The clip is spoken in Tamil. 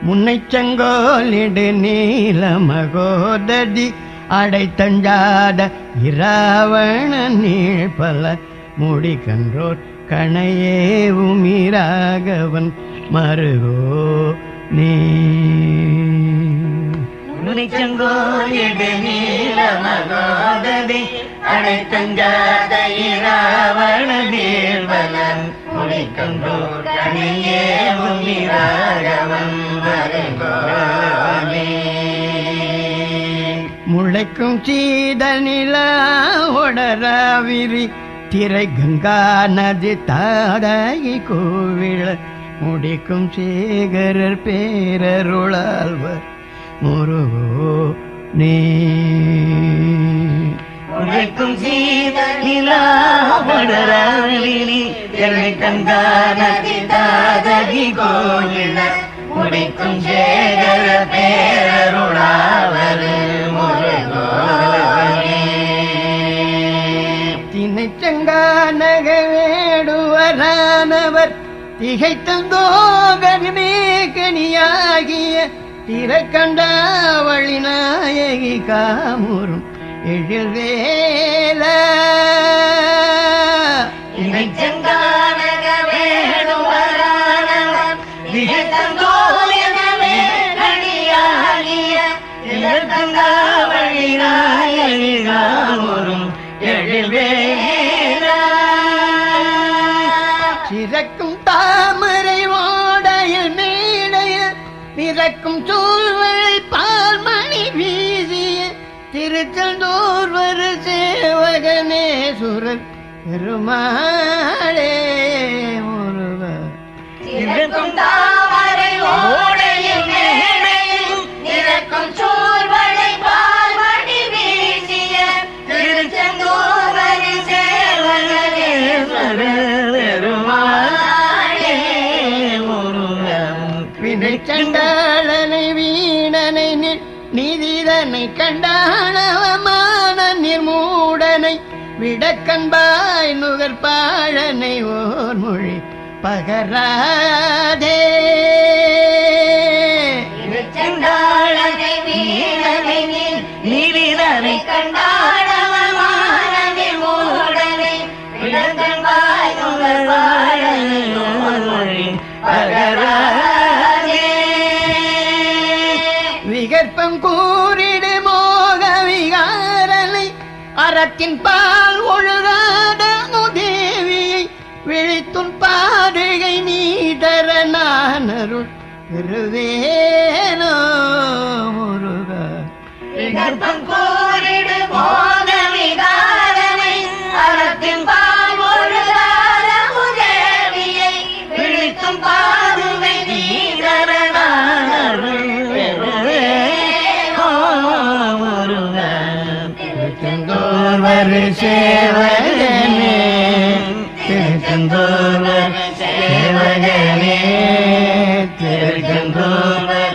முன்னை செங்கோலிடு நீல மகோததி அடைத்தஞ்சாத இராவண நீழ்பல முடிகன்றோர் கணையே உமிராகவன் மருகோ நீ முனிச்சங்கோலிடு நீல மகோததி அடைத்தஞ்சாத இராவண நீழ்பல முடிகன்றோர் கணையே உமிராகவன் மருகோ நீ முளைக்கும் சீத நிலா ஒடராவிரி திரை கங்கா நதி தாதாகி கோவில முடிக்கும் சேகரர் பேரருளாழ்வர் முருகோ நீ உழைக்கும் சீத நிலா ஒடராவிரி திரை கங்கா நதி தாதாகி கோவில முடிக்கும் சேகர பேரருளாவர் திணைச்சங்கானக வேடுவரானவர் திகைத்தந்தோகமே கனியாகிய திறக்கண்டாவளி நாயகி காமுறும் எழில்வேல திணைச்சங்கானக வேடுவரானவர் திகைத்தந்தோகமே கனியாகிய திறக்கண்டாவளி நாயகி காமுறும் சிறக்கும் தாமரை ஓடையில் மேடையில் பிறக்கும் சூழ்வழி பால்மணி வீசிய திருச்செந்தூர்வர் சேவகனே சுரர் பெருமாளே முருக சிறக்கும் தாமரை ஓடையில் மேடையில் பிறக்கும் சூழ்வழி பால்மணி வீசிய திருச்செந்தூர்வர் சேவகனே வினைச்சண்டாளனை வீணனை நிதிதனை கண்டாளவமான நிர்மூடனை விடக்கண்பாய் நுகர்பாழனை ஓர் மொழி பகராதே வினைச்சண்டாளனை வீணனை நிதிதனை கண்டாளவமான நிர்மூடனை விடக்கண்பாய் நுகர்பாழனை ஓர் மொழி பகராதே விகற்பம் கூறிடு மோக விகாரனை அறத்தின் பால் ஒழுகாத தேவியை விழித்துன் பாதுகை நீதர நானருள் பெருவேனோ முருக விகற்பம் கூறிடு மோக விகாரனை அறத்தின் பால் ஒழுகாத தேவியை விழித்தும் பாதுகை நீதர நானருள் திருச்செந்தூர்வர் சேவகனே திருச்செந்தூர்வர் சேவகனே திருச்செந்தூர்வர்